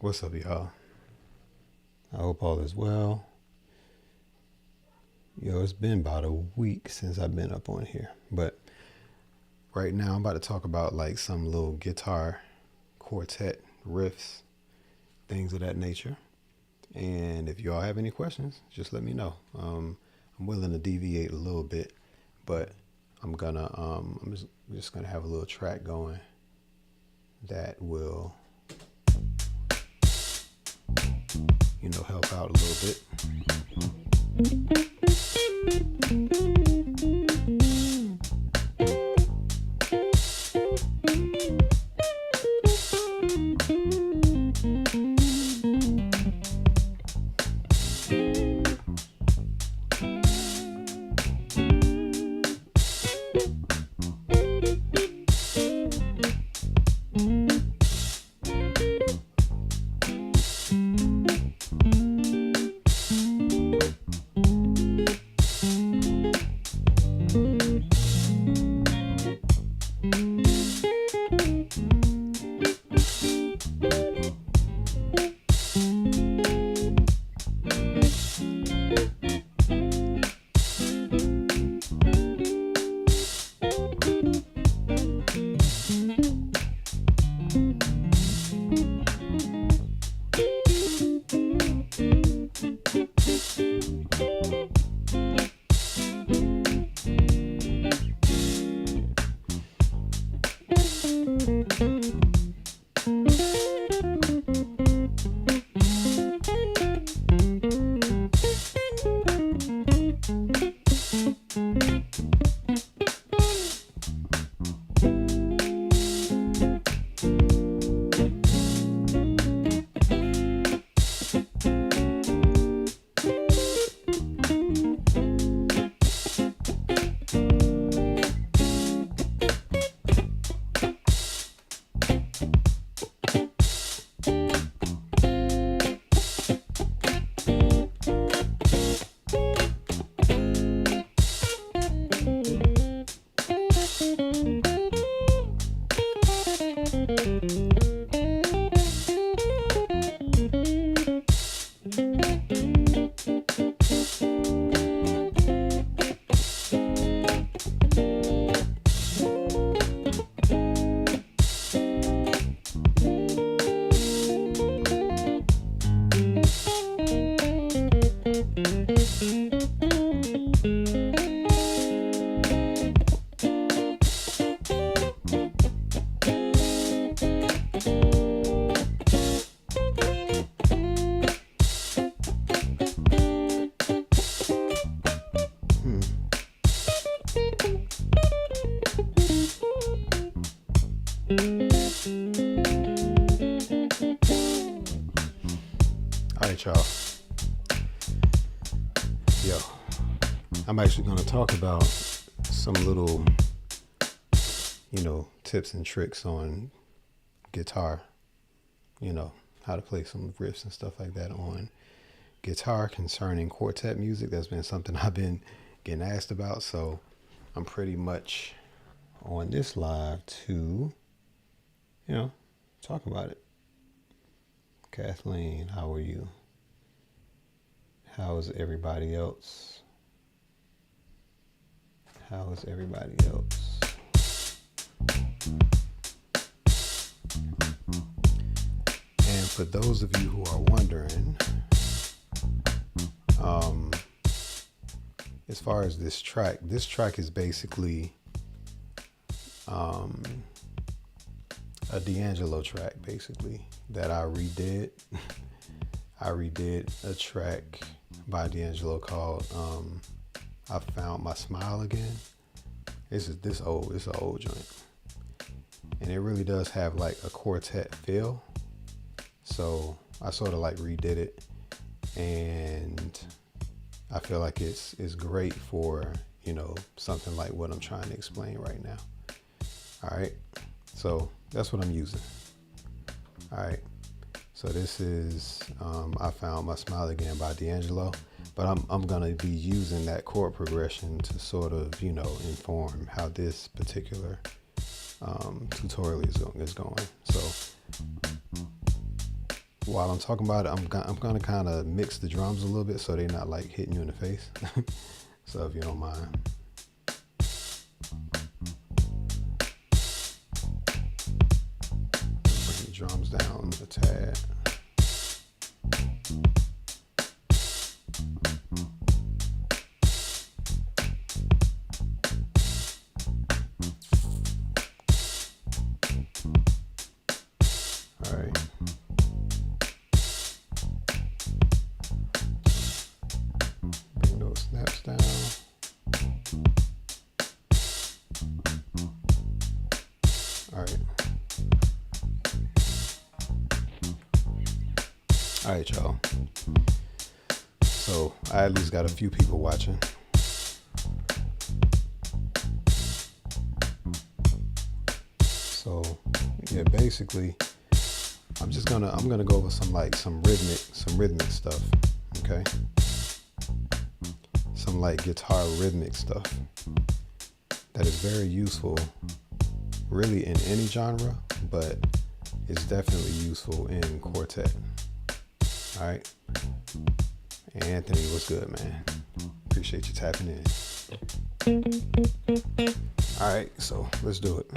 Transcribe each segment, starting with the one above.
What's up, y'all? I hope all is well. Yo, it's been about a week since I've been up on here, but right now I'm about to talk about like some little guitar quartet riffs, things of that nature. And if y'all have any questions, just let me know. I'm willing to deviate a little bit, but I'm just gonna have a little track going that will, help out a little bit. All right, y'all. Yo, I'm actually going to talk about some little, tips and tricks on guitar, how to play some riffs and stuff like that on guitar concerning quartet music. That's been something I've been getting asked about. So I'm pretty much on this live to, talk about it. Kathleen, how are you? How is everybody else? How is everybody else? And for those of you who are wondering, as far as this track is basically a D'Angelo track, basically, that I redid. I redid a track by D'Angelo called I Found My Smile Again. It's an old joint. And it really does have like a quartet feel. So I sort of like redid it, and I feel like it's great for, something like what I'm trying to explain right now. All right. So that's what I'm using. All right. So this is I Found My Smile Again by D'Angelo, but I'm gonna be using that chord progression to sort of inform how this particular tutorial is going. So while I'm talking about it, I'm gonna kind of mix the drums a little bit so they're not like hitting you in the face. So if you don't mind. Bring the drums down a tad. All right. Bring those snaps down. All right. All right, y'all. So I at least got a few people watching. So yeah, basically, I'm gonna go over some rhythmic stuff. Okay. Some like guitar rhythmic stuff that is very useful really in any genre, but it's definitely useful in quartet. All right. Hey, Anthony, what's good, man? Appreciate you tapping in. All right, so let's do it.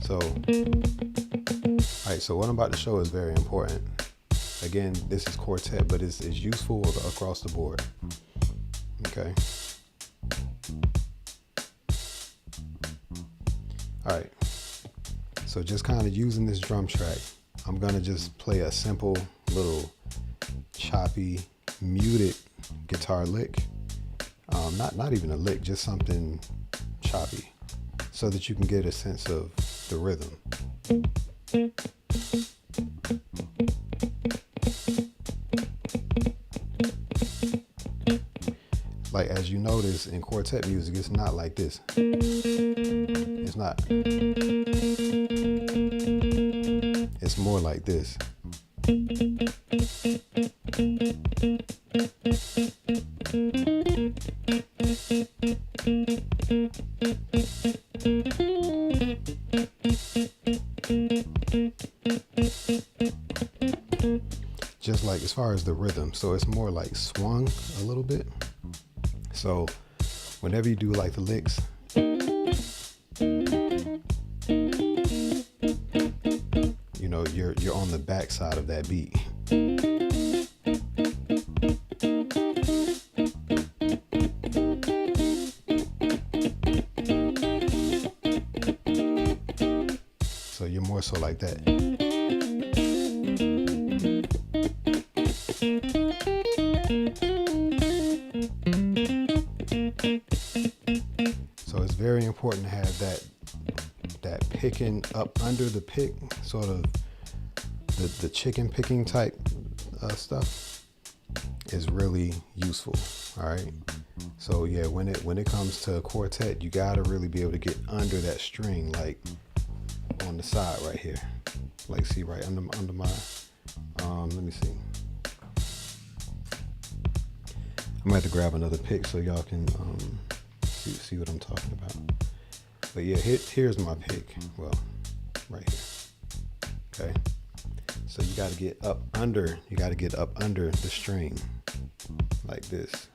So, all right, so what I'm about to show is very important. Again, this is quartet, but it's useful across the board. Okay. All right. So just kind of using this drum track, I'm gonna just play a simple little choppy, muted guitar lick. Not even a lick, just something choppy, so that you can get a sense of the rhythm. Like, as you notice in quartet music, it's not like this. It's not. It's more like this. Just like as far as the rhythm, so it's more like swung a little bit. So whenever you do like the licks, you know, you're on the back side of that beat. So you're more so like that. So it's very important to have that picking up under the pick, sort of the chicken picking type stuff is really useful. All right. So yeah, when it comes to quartet, you gotta really be able to get under that string, like on the side right here. Like, see right under my let me see. I'm gonna have to grab another pick so y'all can see what I'm talking about. But yeah, here's my pick. Well, right here. Okay. So you gotta get up under the string like this.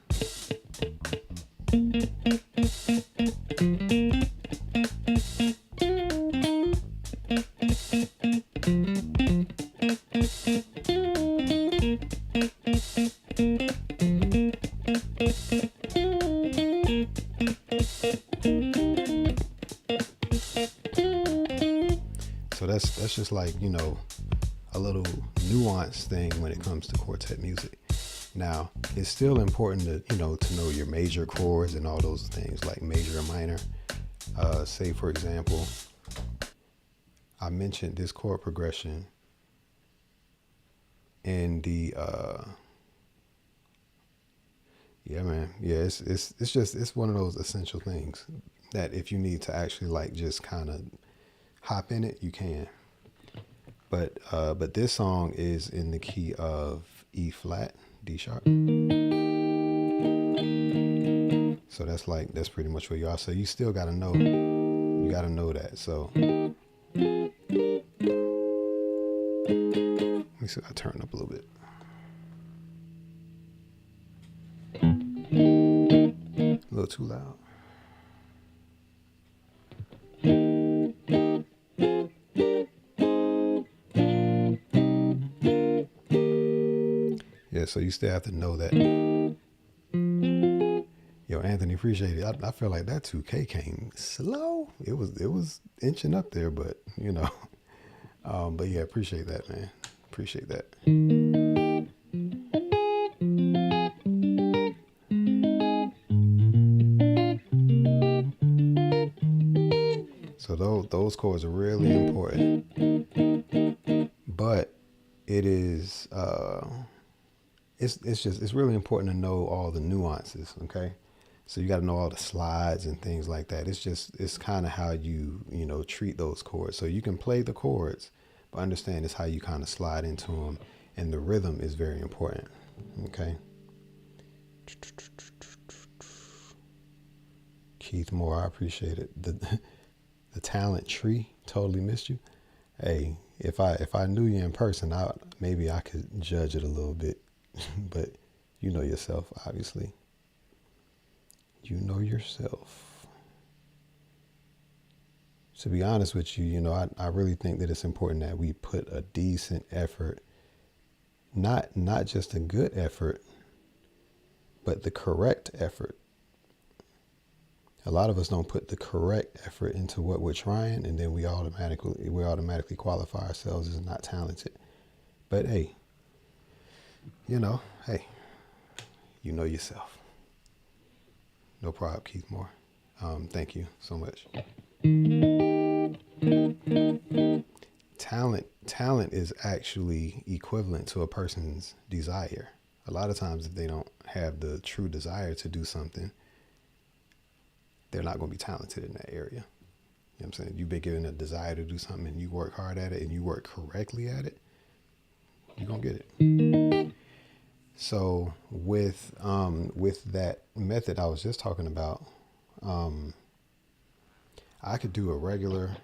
So that's just like, you know, a little nuanced thing when it comes to quartet music. Now, it's still important to know your major chords and all those things, like major and minor. Say, for example, I mentioned this chord progression in the it's one of those essential things that if you need to actually like just kind of hop in it, you can. But this song is in the key of E flat, D sharp. So that's pretty much where you are. So you still gotta know that. So me see if I turn up a little bit. A little too loud. Yeah, so you still have to know that. Yo, Anthony, appreciate it. I feel like that 2K came slow. It was inching up there, but you know. But yeah, appreciate that, man. Appreciate that. So those chords are really important. But it is it's really important to know all the nuances, okay? So you got to know all the slides and things like that. It's kind of how you treat those chords. So you can play the chords, but understand it's how you kind of slide into them, and the rhythm is very important, okay? Keith Moore, I appreciate it. The talent tree, totally missed you. Hey, if I knew you in person, maybe I could judge it a little bit, but you know yourself, obviously. You know yourself. To be honest with you, I really think that it's important that we put a decent effort, not just a good effort, but the correct effort. A lot of us don't put the correct effort into what we're trying, and then we automatically qualify ourselves as not talented. But hey, you know yourself. No problem, Keith Moore. Thank you so much. Talent is actually equivalent to a person's desire. A lot of times if they don't have the true desire to do something, they're not going to be talented in that area. You know what I'm saying? You've been given a desire to do something and you work hard at it and you work correctly at it, you're going to get it. So with that method I was just talking about, I could do a regular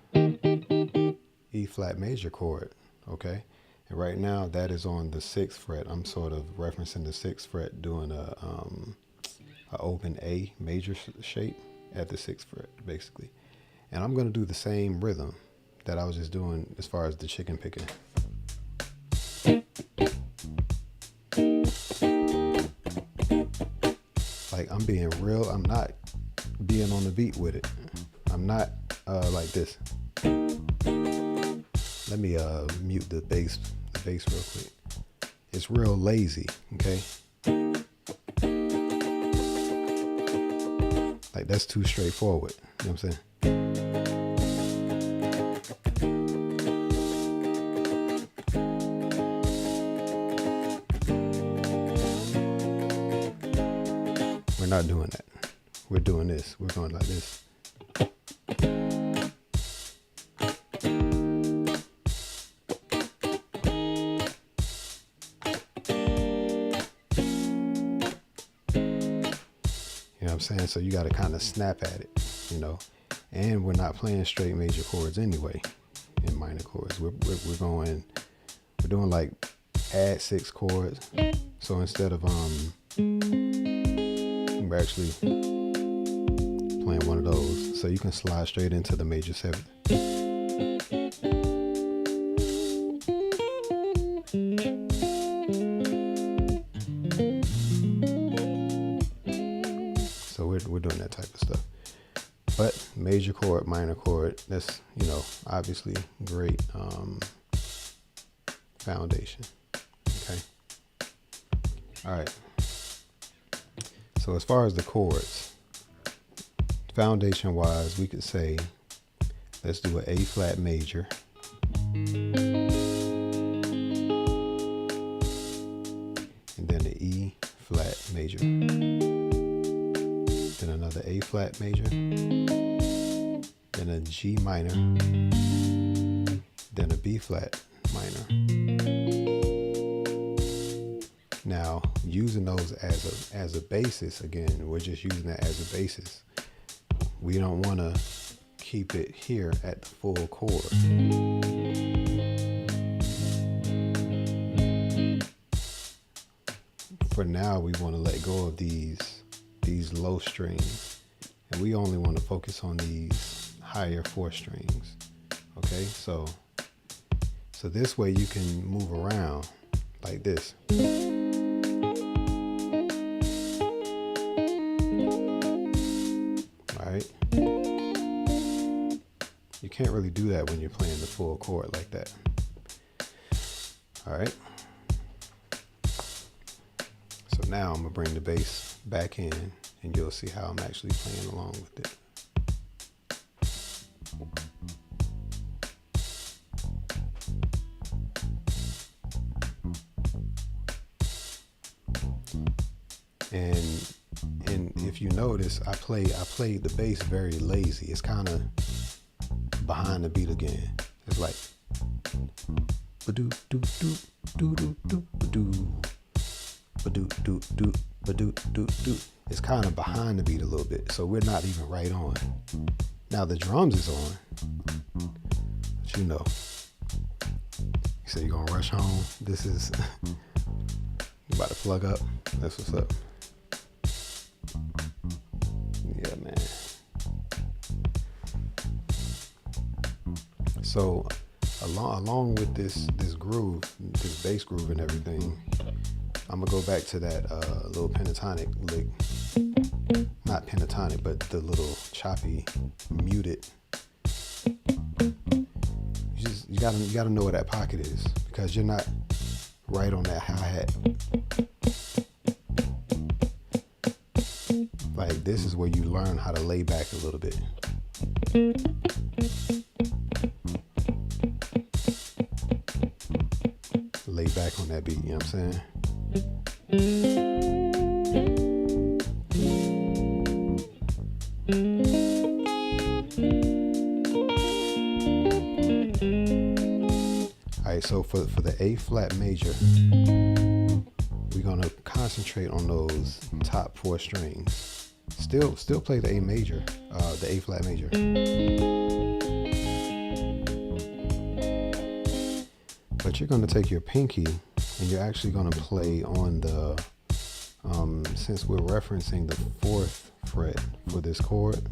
E flat major chord, okay? And right now that is on the 6th fret. I'm sort of referencing the 6th fret, doing a open A major shape at the 6th fret, basically. And I'm going to do the same rhythm that I was just doing as far as the chicken picking. Like, I'm being real. I'm not being on the beat with it. I'm not like this. Let me mute the bass real quick. It's real lazy, okay? Like, that's too straightforward. You know what I'm saying? We're not doing that. We're doing this. We're going like this. You know what I'm saying? So you got to kind of snap at it, and we're not playing straight major chords anyway in minor chords. We're doing like add 6 chords. So instead of we're actually playing one of those, so you can slide straight into the major 7th. So we're doing that type of stuff. But major chord, minor chord, that's obviously great foundation. Okay. All right. So as far as the chords, foundation wise, we could say, let's do an A flat major. And then an E flat major. Then another A flat major. Then a G minor. Then a B flat minor. Now, using those as a basis, again, we're just using that as a basis. We don't want to keep it here at the full chord. for now, we want to let go of these low strings, and we only want to focus on these higher 4 strings. Okay, so this way you can move around like this. All right. You can't really do that when you're playing the full chord like that. All right. So now I'm gonna bring the bass back in, and you'll see how I'm actually playing along with it. And if you notice, I played the bass very lazy. It's kind of behind the beat again. It's like ba-doo doo doo doo doo doo ba-doo ba-doo doo doo ba-doo doo doo. It's kind of behind the beat a little bit, so we're not even right on. Now the drums is on, but you know. You say you're gonna rush home. This is about to plug up. That's what's up. Yeah, man. So along with this groove, this bass groove and everything, I'm gonna go back to that little pentatonic lick. Not pentatonic, but the little choppy, muted. You gotta know where that pocket is, because you're not right on that hi-hat. Like, this is where you learn how to lay back a little bit. Lay back on that beat, you know what I'm saying? Alright, so for the A flat major, we're gonna concentrate on those top 4 strings. Still play the A major, the A flat major. But you're gonna take your pinky and you're actually gonna play on the, since we're referencing the 4th fret for this chord,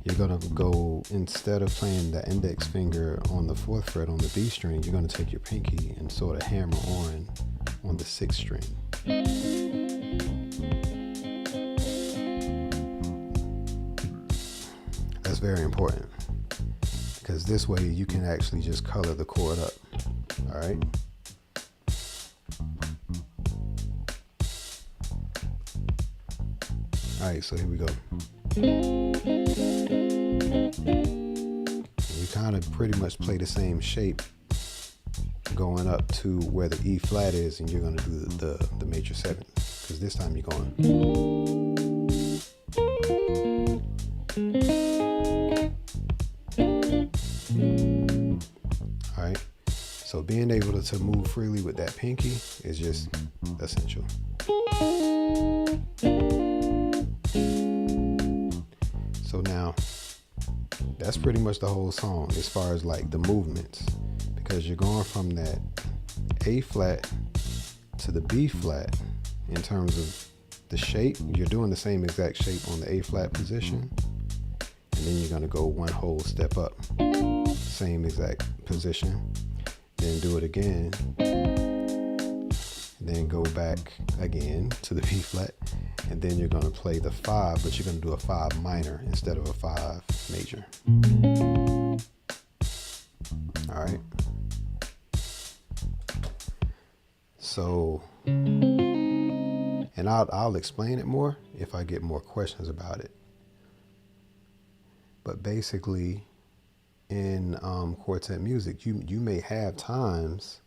you're gonna go, instead of playing the index finger on the 4th fret on the B string, you're gonna take your pinky and sort of hammer on the 6th string. That's very important, because this way you can actually just color the chord up. All right. All right, so here we go. You kind of pretty much play the same shape going up to where the E flat is, and you're going to do the major 7th, because this time you're going. All right, so being able to move freely with that pinky is just essential. So now that's pretty much the whole song as far as like the movements, because you're going from that A flat to the B flat in terms of the shape. You're doing the same exact shape on the A flat position, and then you're going to go one whole step up, same exact position, then do it again, and then go back again to the B flat, and then you're going to play the 5, but you're going to do a 5 minor instead of a 5 major. All right. So, and I'll explain it more if I get more questions about it. But basically, in quartet music, you may have times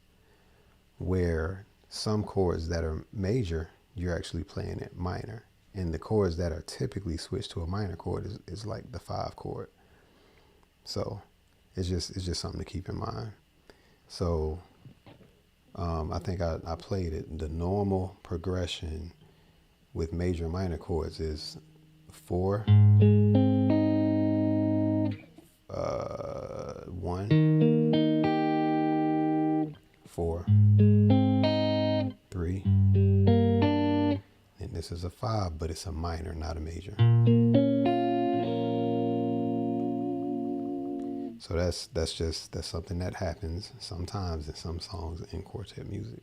where some chords that are major, you're actually playing it minor, and the chords that are typically switched to a minor chord is like the 5 chord. So it's just something to keep in mind. So I think I played it. The normal progression with major and minor chords is 4, 1, 4, 3, this is a 5, but it's a minor, not a major. So that's something that happens sometimes in some songs in quartet music,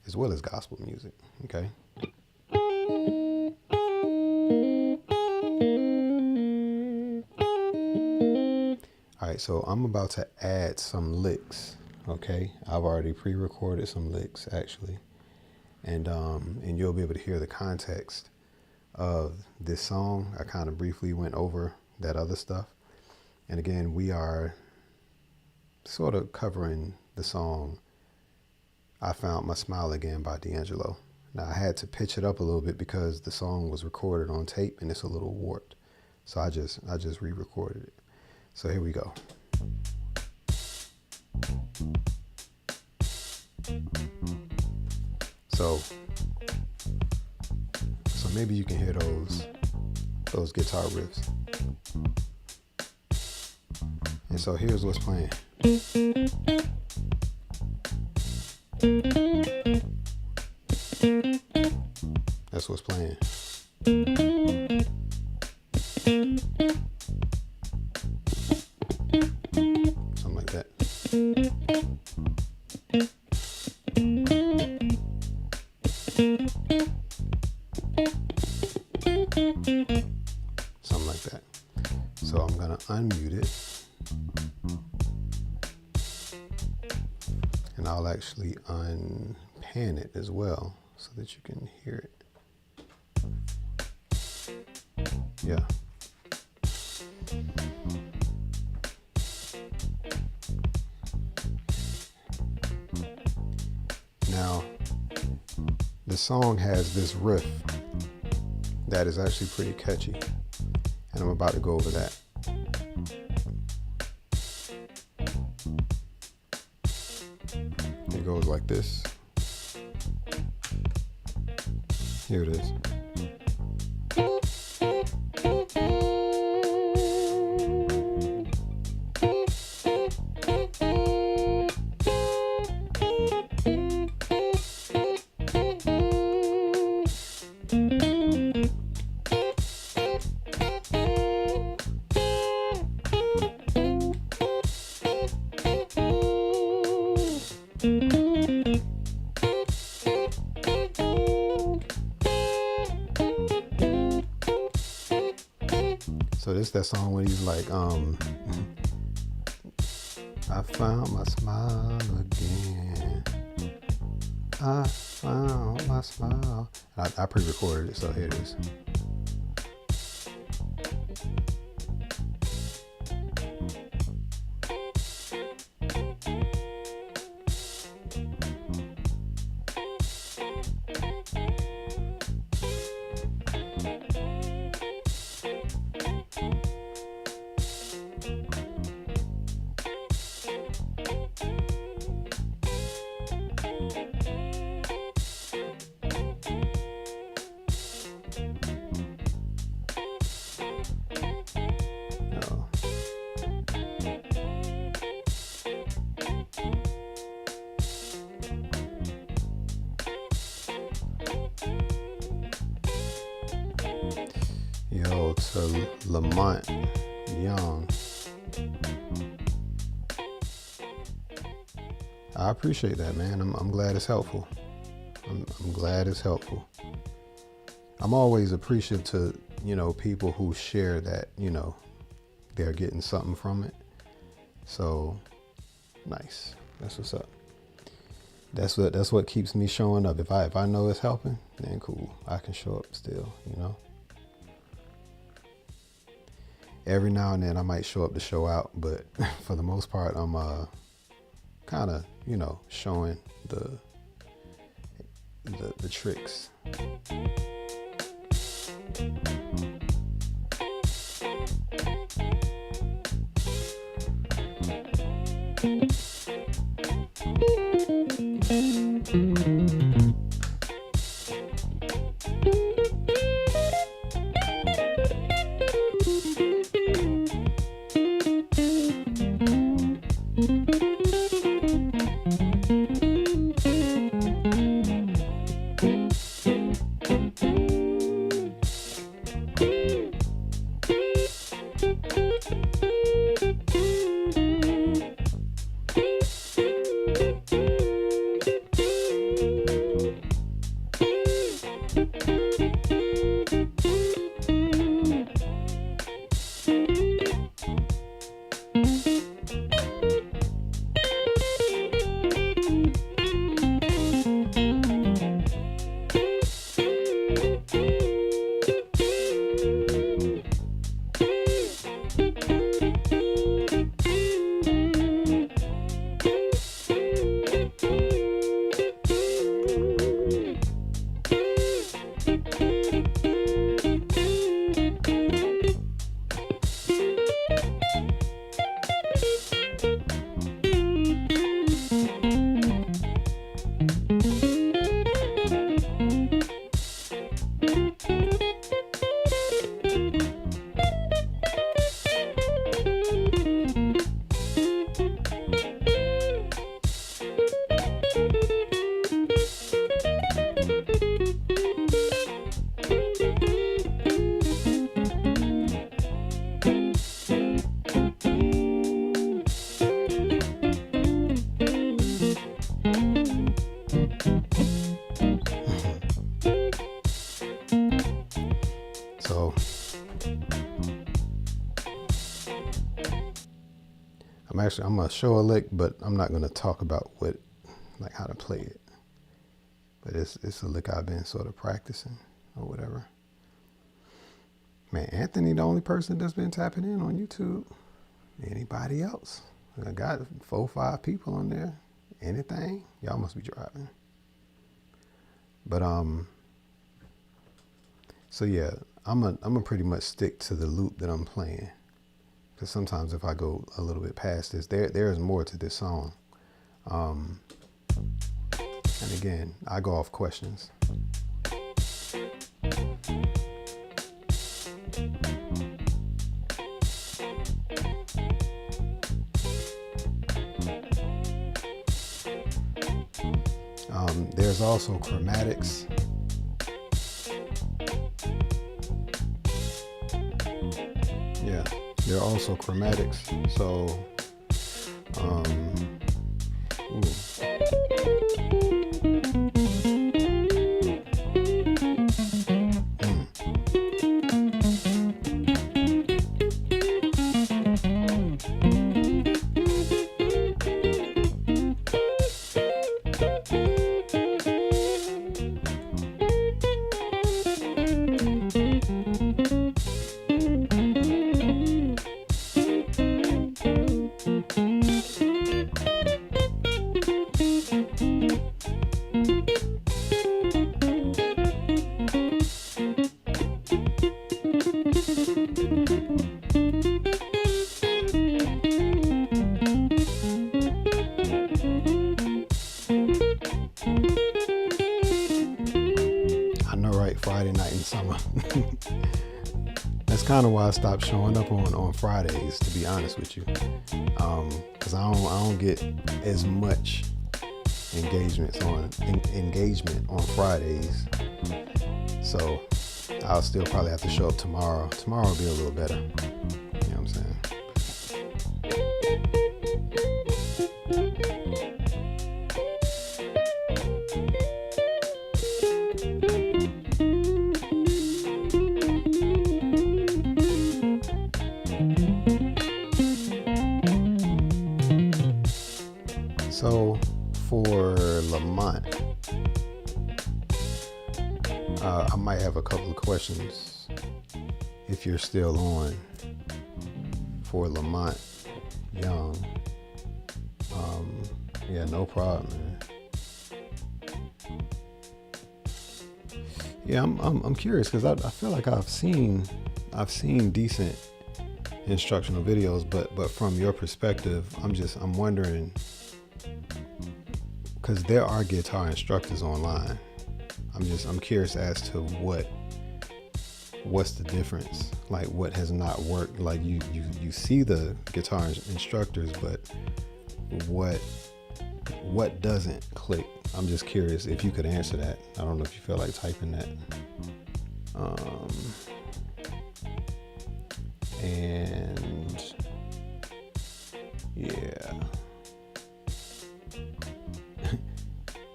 as well as gospel music. Okay. All right, so I'm about to add some licks. Okay, I've already pre-recorded some licks actually, and you'll be able to hear the context of this song. I kind of briefly went over that other stuff. And again, we are sort of covering the song I Found My Smile Again by D'Angelo. Now, I had to pitch it up a little bit because the song was recorded on tape and it's a little warped. So I just re-recorded it. So here we go. So maybe you can hear those guitar riffs. And so here's what's playing. That's what's playing. Something like that. Something like that. So I'm gonna unmute it. And I'll actually unpan it as well so that you can hear it. Yeah. Now, the song has this riff that is actually pretty catchy, and I'm about to go over that. It goes like this. Here it is. So this that song when he's like, I found my smile again. I found my smile. I pre-recorded it, so here it is. Yo, to Lamont Young. I appreciate that, man. I'm glad it's helpful. I'm glad it's helpful. I'm always appreciative to, people who share that, they're getting something from it. So nice. That's what's up. That's what keeps me showing up. If I know it's helping, then cool. I can show up still, Every now and then I might show up to show out, but for the most part, I'm kind of, showing the tricks. So I'm gonna show a lick, but I'm not gonna talk about like how to play it. But it's a lick I've been sort of practicing or whatever. Man, Anthony, the only person that's been tapping in on YouTube. Anybody else? I got 4 or 5 people on there. Anything? Y'all must be driving. But so yeah, I'm gonna pretty much stick to the loop that I'm playing. Because sometimes if I go a little bit past this, there's more to this song. And again, I go off questions. There's also chromatics. Yeah, there are also chromatics. So, Friday night in summer. That's kind of why I stopped showing up on Fridays, to be honest with you, because I don't get as much engagement on Fridays. So I'll still probably have to show up tomorrow. Tomorrow will be a little better. You know what I'm saying? So for Lamont, I might have a couple of questions if you're still on for Lamont Young. Yeah, no problem, man. Yeah, I'm curious because I feel like I've seen decent instructional videos, but from your perspective, I'm wondering, because there are guitar instructors online. I'm curious as to what's the difference, like what has not worked. Like you see the guitar instructors, but what doesn't click? I'm just curious if you could answer that. I don't know if you feel like typing that. And yeah.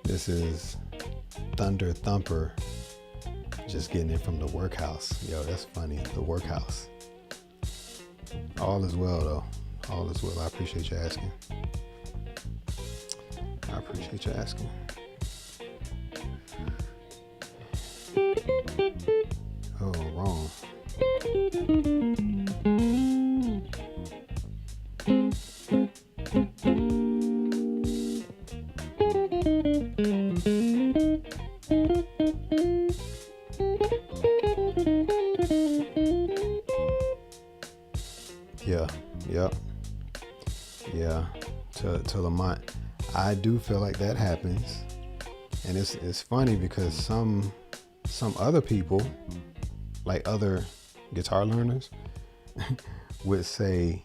This is Thunder Thumper Just getting it from the workhouse. Yo, that's funny. The workhouse. All is well, though. All is well. I appreciate you asking. I appreciate you asking. Oh, wrong. Yeah. To Lamont, I do feel like that happens, and it's funny because some other people, like other guitar learners, would say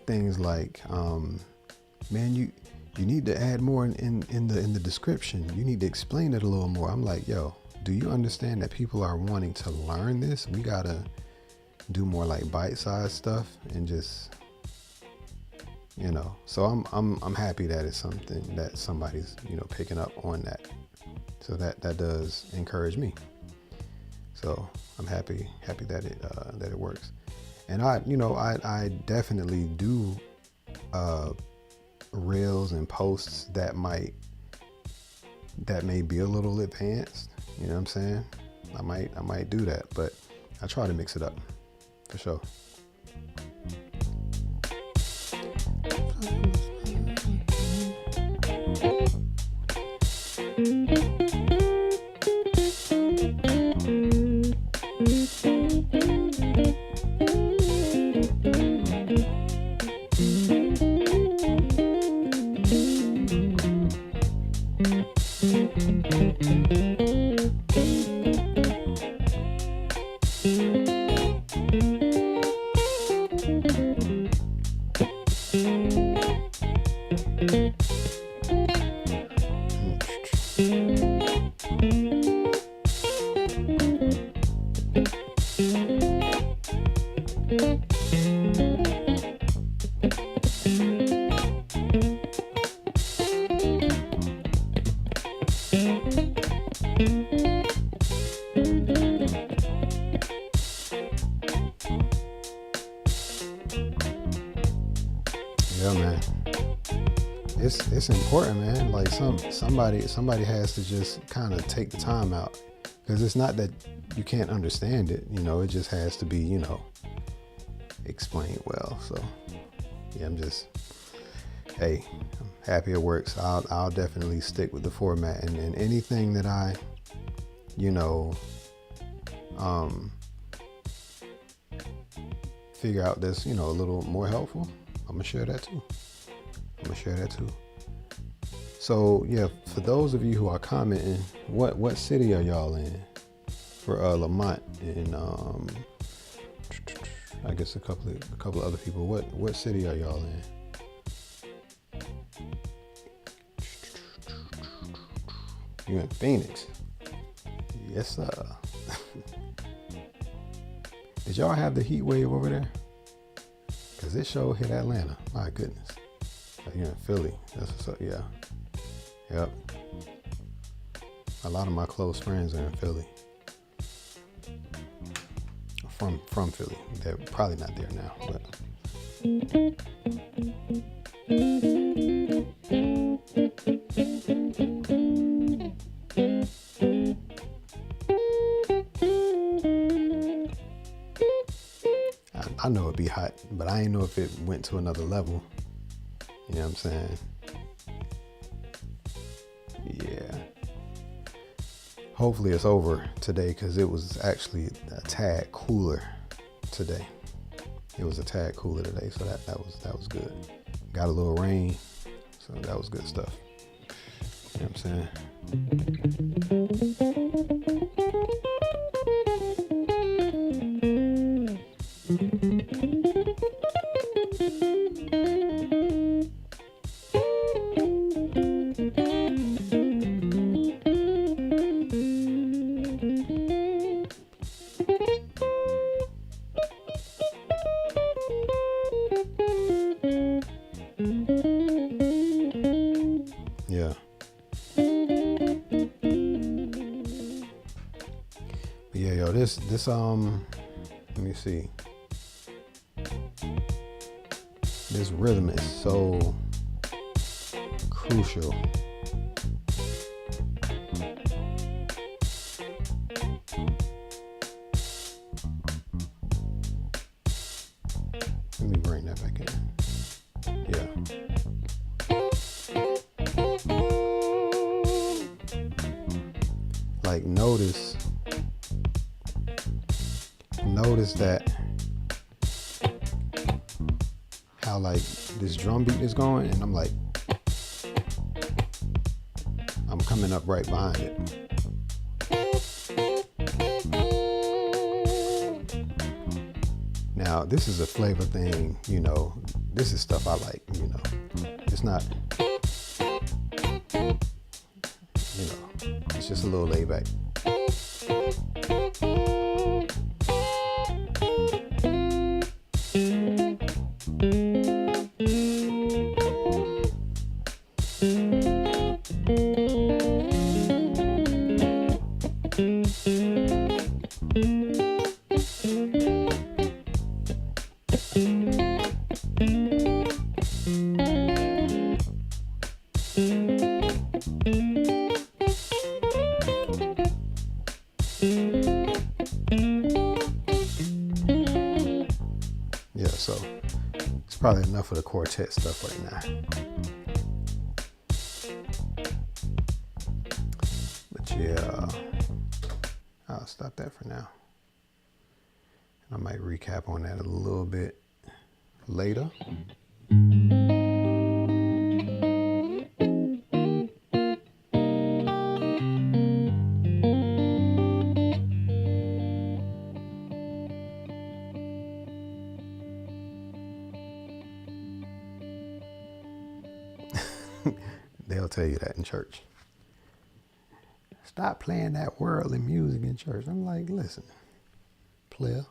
things like, "Man, you need to add more in the description. You need to explain it a little more." I'm like, "Yo, do you understand that people are wanting to learn this? We gotta do more like bite-sized stuff and just, you know." So I'm happy that it's something that somebody's, picking up on that. So that does encourage me. So I'm happy that it works. And I definitely do reels and posts that may be a little advanced. You know what I'm saying? I might do that, but I try to mix it up for sure. Yeah, man. It's important, man. Like somebody has to just kind of take the time out, because it's not that you can't understand it. It just has to be, explained well. So yeah, I'm happy it works. I'll definitely stick with the format, and anything that I, figure out that's, a little more helpful, I'm gonna share that too. So yeah, for those of you who are commenting, what city are y'all in? For Lamont and I guess a couple of other people. What city are y'all in? You in Phoenix? Yes, sir. Did y'all have the heat wave over there? Cause this show hit Atlanta. My goodness. You're in Philly. That's what's up. Yeah. Yep. A lot of my close friends are in Philly. From Philly. They're probably not there now, but. I know it'd be hot, but I ain't know if it went to another level. You know what I'm saying? Yeah. Hopefully it's over today, because it was actually a tad cooler today. It was a tad cooler today, so that was good. Got a little rain, so that was good stuff. You know what I'm saying? Yeah. Yeah, yo, this let me see. This rhythm is so crucial. Let me bring that back in. Yeah. Like notice that how like this drum beat is going, and I'm coming up right behind it. Now this is a flavor thing, you know. This is stuff I like, you know. It's not, you know, it's just a little laid back. Yeah, so it's probably enough of the quartet stuff right now. But yeah, I'll stop that for now. I might recap on that a little bit later. They'll tell you that in church. Stop playing that worldly music in church. I'm like, listen, player.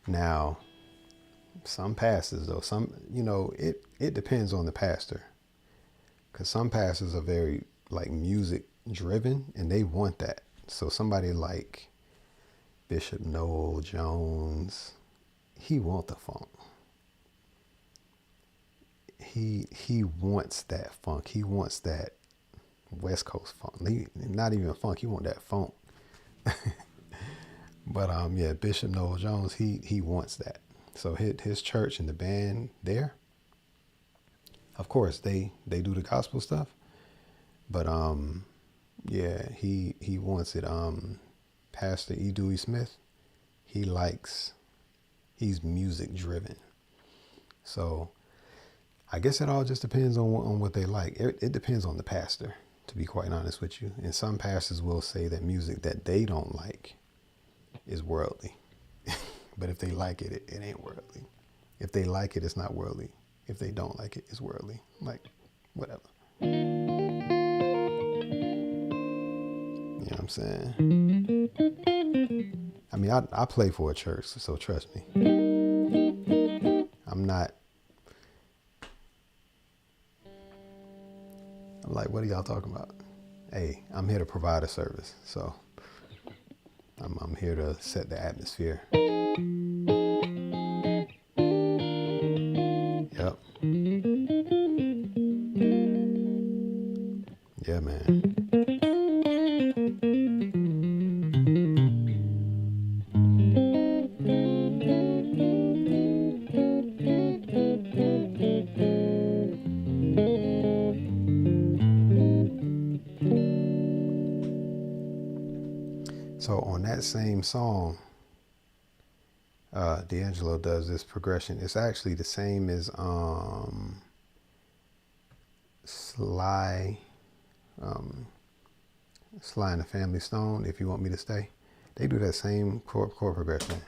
Now, some pastors though, you know, it depends on the pastor. Because some pastors are very like music driven and they want that. So somebody like Bishop Noel Jones, he wants the funk. He wants that funk. He wants that West Coast funk. Not even funk. He want that funk. But yeah, Bishop Noel Jones, he wants that. So his church and the band there, of course they do the gospel stuff. But yeah, he wants it. Pastor E. Dewey Smith, he's music driven. So I guess it all just depends on what they like. It depends on the pastor, to be quite honest with you. And some pastors will say that music that they don't like is worldly. But if they like it, it ain't worldly. If they like it, it's not worldly. If they don't like it, it's worldly. Like, whatever. You know what I'm saying? I mean, I play for a church, so trust me. I'm like, what are y'all talking about? Hey, I'm here to provide a service, so I'm here to set the atmosphere. Yep. Yeah, man. So on that same song, D'Angelo does this progression. It's actually the same as Sly and the Family Stone, If You Want Me to Stay. They do that same chord progression.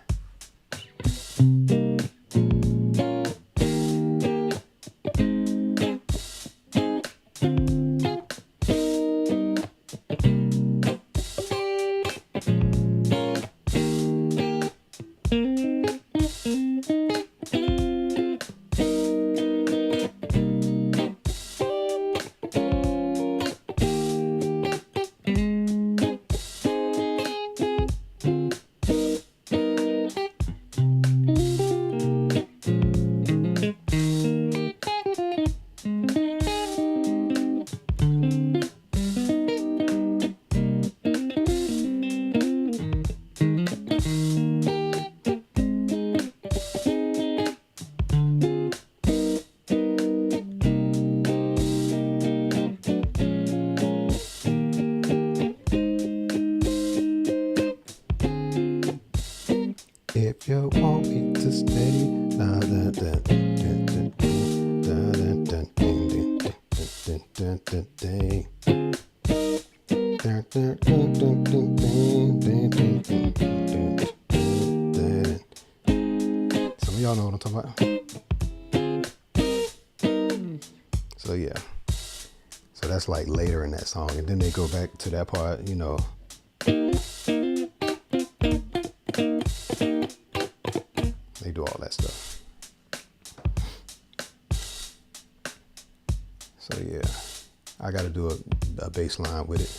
me. Some of y'all know what I'm talking about. So yeah. So that's like later in that song. And then they go back to that part, you know. They do all that stuff. So yeah, I got to do a bass line with it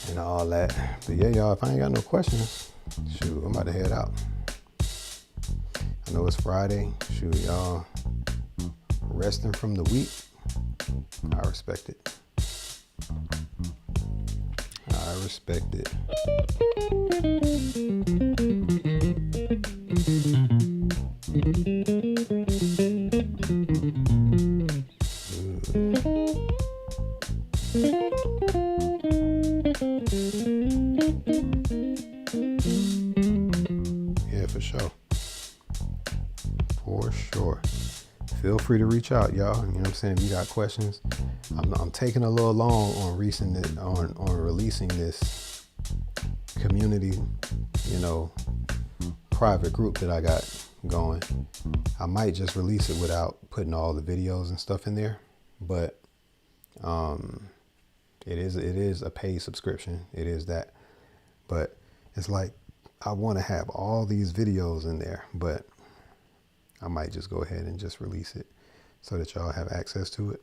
and all that. But yeah, y'all, if I ain't got no questions, shoot, I'm about to head out. I know it's Friday. Shoot, y'all resting from the week. I respect it. I respect it. Yeah, for sure. For sure. Feel free to reach out, y'all. You know what I'm saying? If you got questions, I'm taking a little long on releasing this community, you know, private group that I got going. I might just release it without putting all the videos and stuff in there, but it is a paid subscription. It is that, but it's like I want to have all these videos in there, but I might just go ahead and just release it so that y'all have access to it,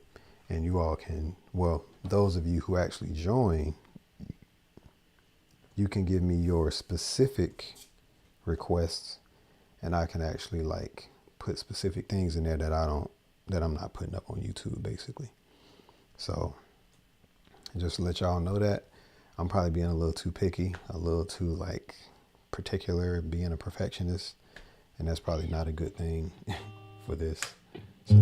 and you all can, well, those of you who actually join, you can give me your specific requests, and I can actually like put specific things in there that I'm not putting up on YouTube, basically. So just to let y'all know that I'm probably being a little too picky, a little too like particular, being a perfectionist, and that's probably not a good thing for this. So.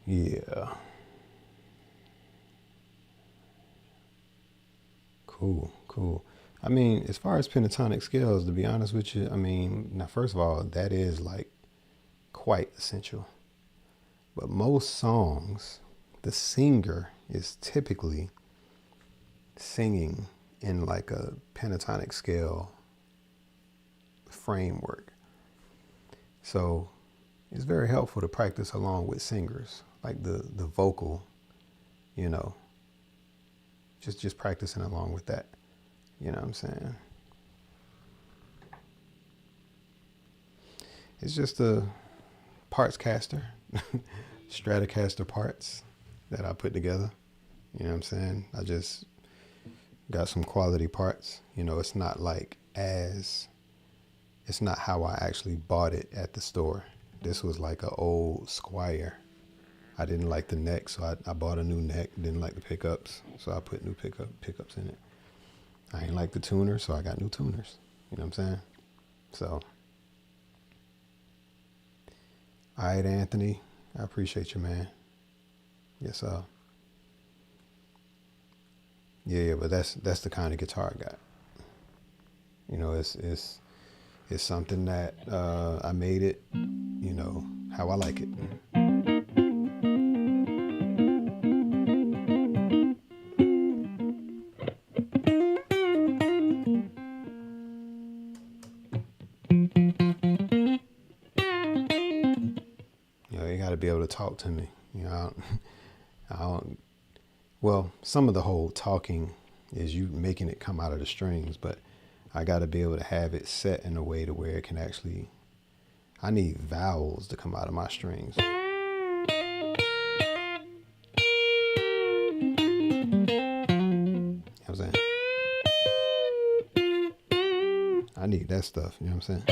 Yeah. Cool. I mean, as far as pentatonic scales, to be honest with you, I mean, now, first of all, that is like quite essential. But most songs, the singer is typically singing in like a pentatonic scale framework. So it's very helpful to practice along with singers, like the vocal, you know, just practicing along with that. You know what I'm saying? It's just a parts caster, Stratocaster parts that I put together. You know what I'm saying? I just got some quality parts. You know, it's not how I actually bought it at the store. This was like an old Squire. I didn't like the neck, so I bought a new neck. Didn't like the pickups, so I put new pickups in it. I ain't like the tuner, so I got new tuners. You know what I'm saying? So, all right, Anthony, I appreciate you, man. Yes, sir. Yeah, but that's the kind of guitar I got. You know, it's something that I made it, you know, how I like it. You know, you got to be able to talk to me. You know, I don't. Well, some of the whole talking is you making it come out of the strings, but I got to be able to have it set in a way to where it can actually I need vowels to come out of my strings. You know what I'm saying? I need that stuff, you know what I'm saying?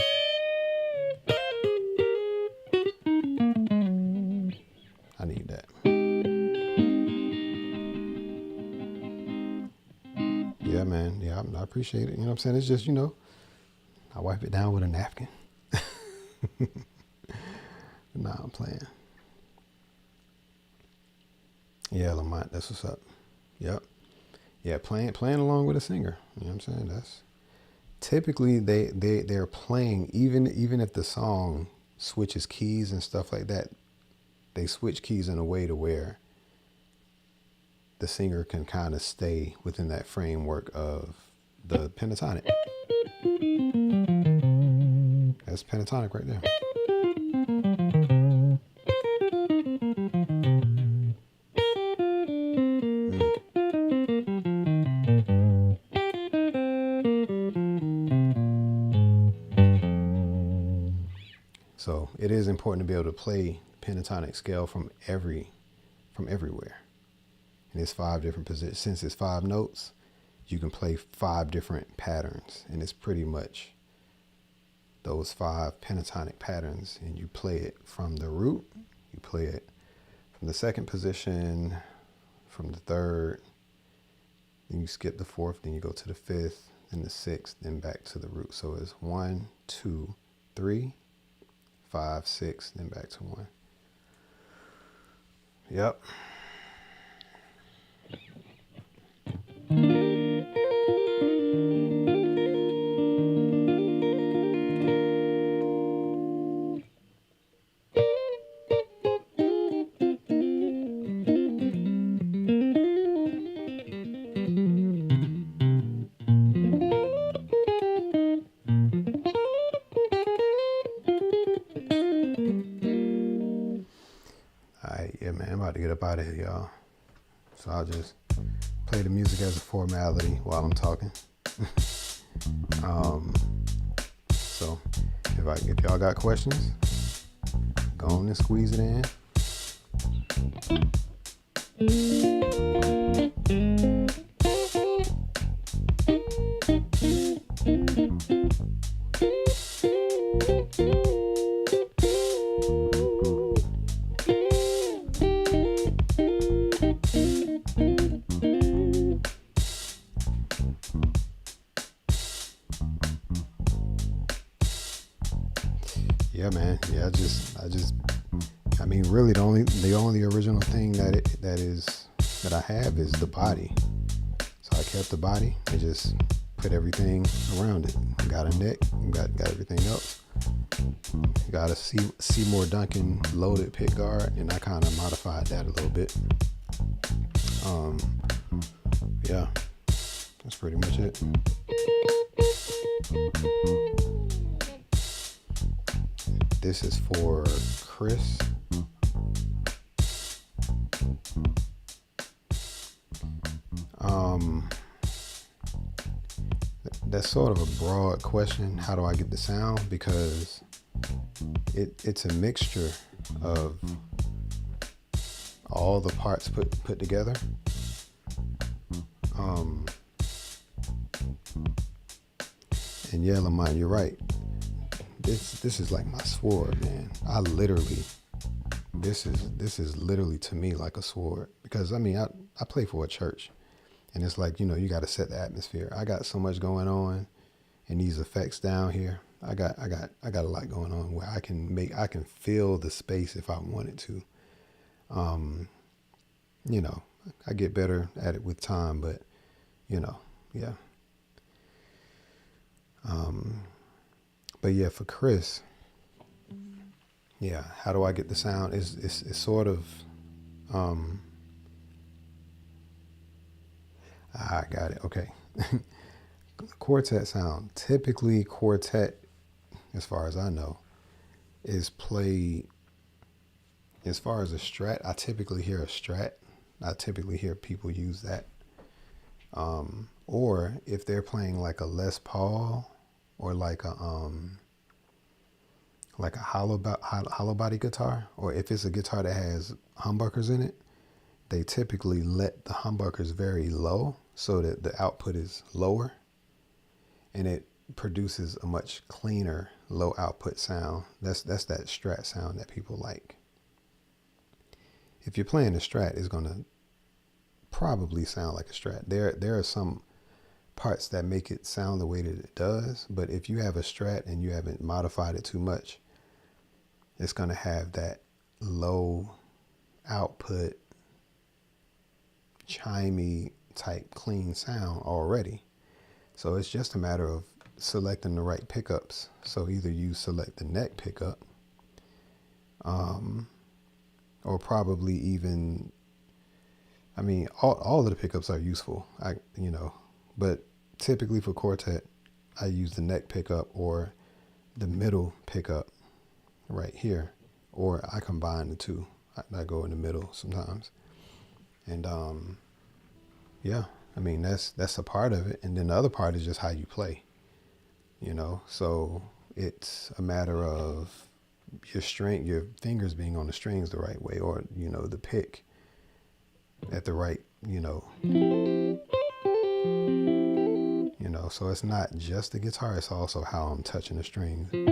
I need that. Yeah, man. Yeah, I appreciate it. You know what I'm saying? It's just, you know, I wipe it down with a napkin. Nah, I'm playing. Yeah, Lamont, that's what's up. Yep. Yeah, playing along with a singer. You know what I'm saying? That's typically they're playing even if the song switches keys and stuff like that, they switch keys in a way to where the singer can kind of stay within that framework of the pentatonic. That's pentatonic right there. So it is important to be able to play pentatonic scale from everywhere. And it's 5 different positions. Since it's 5 notes, you can play 5 different patterns. And it's pretty much those 5 pentatonic patterns. And you play it from the root. You play it from the 2nd position, from the 3rd. Then you skip the 4th. Then you go to the 5th, then the 6th, then back to the root. So it's 1, 2, 3, 5, 6, then back to 1. Yep. Yeah, man, I'm about to get up out of here, y'all. So I'll just play the music as a formality while I'm talking. So if y'all got questions, go on and squeeze it in. Yeah, man. Yeah, I mean, really, the only original thing that I have is the body. So I kept the body and just put everything around it. Got a neck, got everything else. Got a Seymour Duncan loaded pick guard, and I kind of modified that a little bit. Yeah, that's pretty much it. This is for Chris. That's sort of a broad question. How do I get the sound? Because it's a mixture of all the parts put together. And yeah, Lamont, you're right. This is like my sword, man. I literally, this is literally to me like a sword, because I mean, I play for a church, and it's like, you know, you got to set the atmosphere. I got so much going on, and these effects down here, I got a lot going on where I can fill the space if I wanted to. You know, I get better at it with time, but you know, yeah. But yeah, for Chris, yeah, how do I get the sound? It's sort of, I got it. Okay. Quartet sound. Typically, quartet, as far as I know, is played, as far as a strat, I typically hear a strat. I typically hear people use that. Or if they're playing like a Les Paul or like a like a hollow body guitar, or if it's a guitar that has humbuckers in it, they typically let the humbuckers very low so that the output is lower, and it produces a much cleaner low output sound. That's that Strat sound that people like. If you're playing a Strat, it's gonna probably sound like a Strat. There are some parts that make it sound the way that it does, but if you have a Strat and you haven't modified it too much, it's gonna have that low output, chimey type clean sound already. So it's just a matter of selecting the right pickups. So either you select the neck pickup, or probably even, I mean, all of the pickups are useful, but typically for Quartet, I use the neck pickup or the middle pickup right here, or I combine the two. I go in the middle sometimes. And yeah, I mean, that's a part of it. And then the other part is just how you play, so it's a matter of your fingers being on the strings the right way, or, the pick at the right, so it's not just the guitar, it's also how I'm touching the strings, and,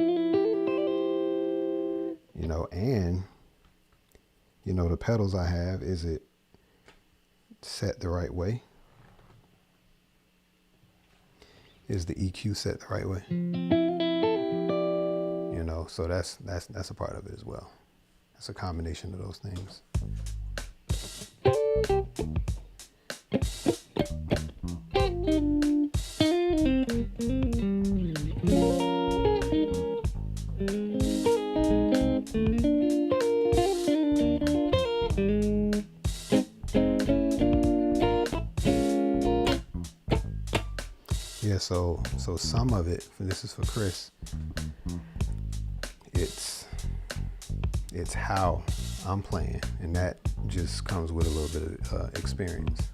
the pedals I have, is it set the right way? Is the EQ set the right way? So that's a part of it as well. It's a combination of those things. Yeah, so some of it, this is for Chris, it's how I'm playing, and that just comes with a little bit of experience.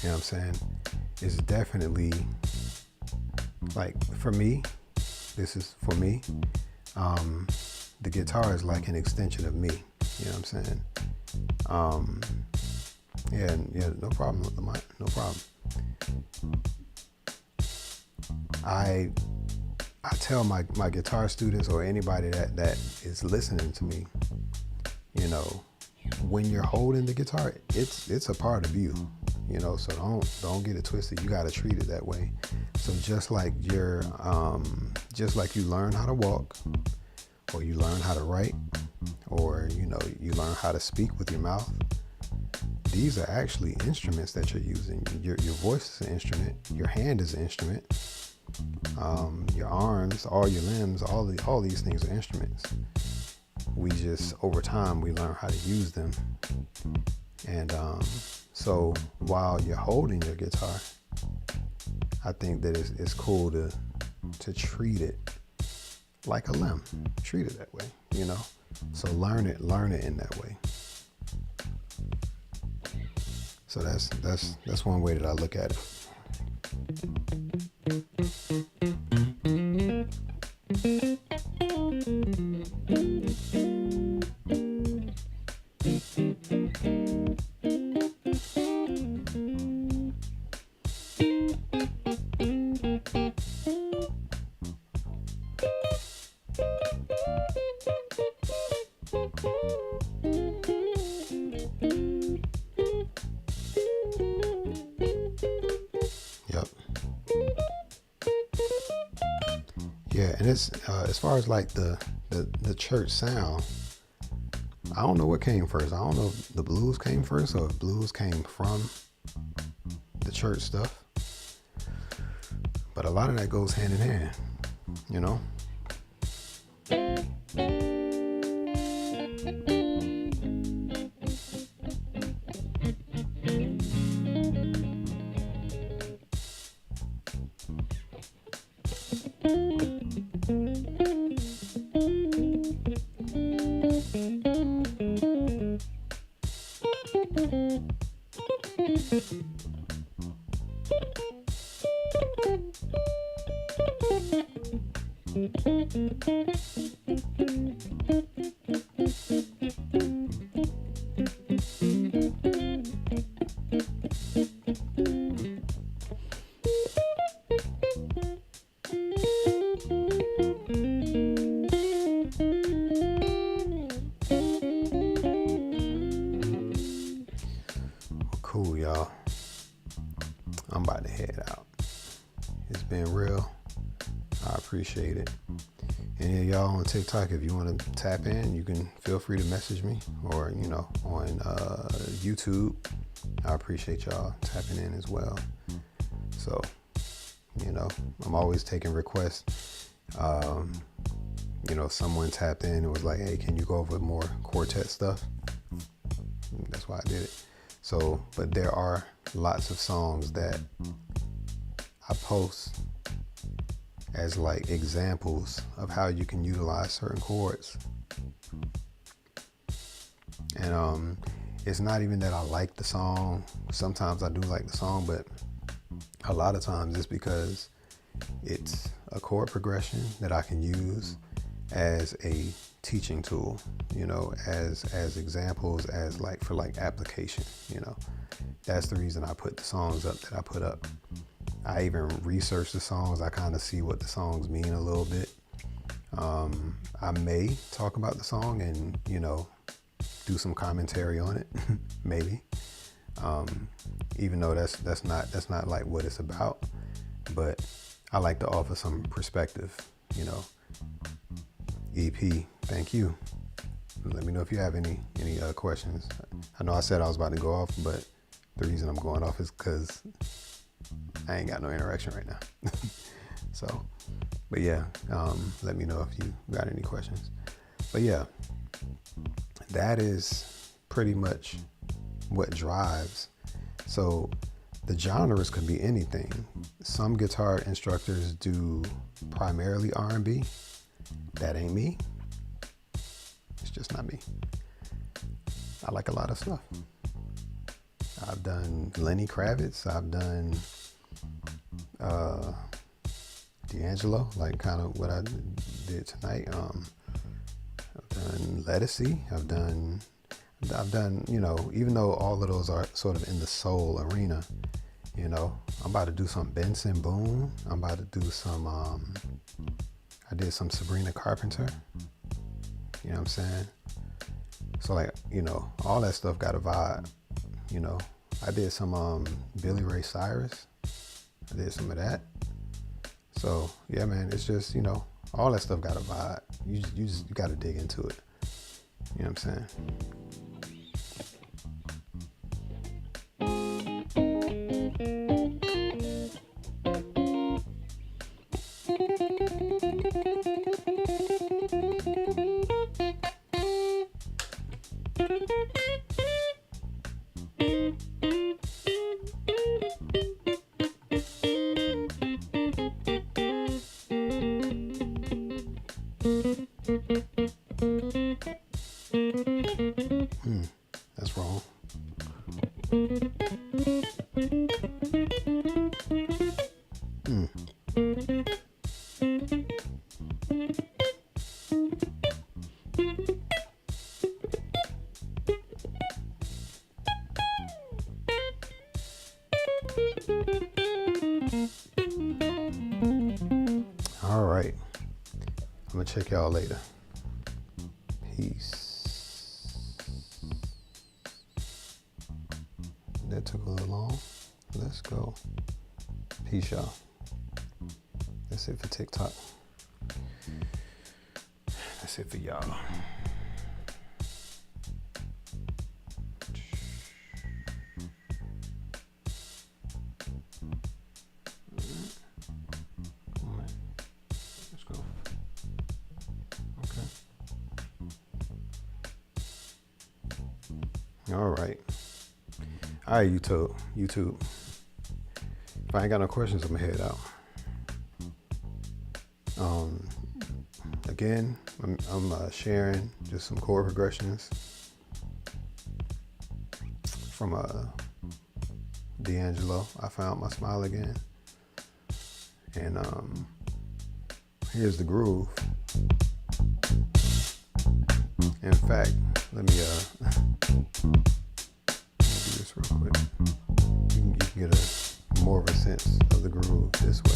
You know what I'm saying? It's definitely, like, for me, this is for me, the guitar is like an extension of me. You know what I'm saying? Yeah, no problem with the mic, no problem. I tell my guitar students, or anybody that is listening to me, when you're holding the guitar, it's a part of you, so don't get it twisted. You got to treat it that way. So just like you learn how to walk, or you learn how to write, or you learn how to speak with your mouth, these are actually instruments that you're using. Your voice is an instrument, your hand is an instrument, your arms, all your limbs, all these things are instruments. We just, over time, we learn how to use them. And so while you're holding your guitar, I think that it's cool to treat it like a limb. Treat it that way, So learn it in that way. So that's one way that I look at it. Yep. Yeah, and it's as far as like the church sound, I don't know what came first. I don't know if the blues came first or if blues came from the church stuff. But a lot of that goes hand in hand, Cool, y'all. I'm about to head out. It's been real. I appreciate it. Any of y'all on TikTok, if you want to tap in, you can feel free to message me, or on YouTube. I appreciate y'all tapping in as well. So, I'm always taking requests. Someone tapped in and was like, "Hey, can you go over more Quartet stuff?" That's why I did it. So, but there are lots of songs that I post as like examples of how you can utilize certain chords. And it's not even that I like the song. Sometimes I do like the song, but a lot of times it's because it's a chord progression that I can use as a teaching tool, as examples, as for application. That's the reason I put the songs up that I put up. I even research the songs. I kind of see what the songs mean a little bit. I may talk about the song and do some commentary on it, maybe. Even though that's not like what it's about, but I like to offer some perspective. EP, thank you. Let me know if you have any questions. I know I said I was about to go off, but the reason I'm going off is because I ain't got no interaction right now. So, but yeah, let me know if you got any questions. But yeah, that is pretty much what drives. So the genres could be anything. Some guitar instructors do primarily R&B. That ain't me. It's just not me. I like a lot of stuff. I've done Lenny Kravitz. I've done D'Angelo, like kind of what I did tonight. I've done Lettucey. I've done, even though all of those are sort of in the soul arena, I'm about to do some Benson Boone. I'm about to do some, I did some Sabrina Carpenter. You know what I'm saying? So all that stuff got a vibe. I did some Billy Ray Cyrus. I did some of that. So yeah, man, it's just, all that stuff got a vibe. You got to dig into it. You know what I'm saying? That's wrong. All right. I'm gonna check y'all later. Peace. That took a little long. Let's go. Peace, y'all. That's it for TikTok. That's it for y'all. All right, YouTube. If I ain't got no questions, I'm gonna head out. Again, I'm sharing just some chord progressions from D'Angelo. I found my smile again, and here's the groove. In fact, let me do this real quick. You can get a more of a sense of the groove this way.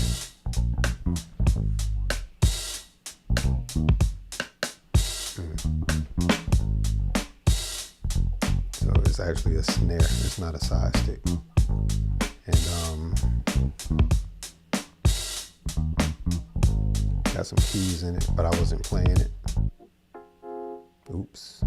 So it's actually a snare. It's not a side stick. And got some keys in it, but I wasn't playing it. Oops.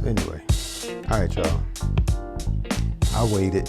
Anyway, all right, y'all. I waited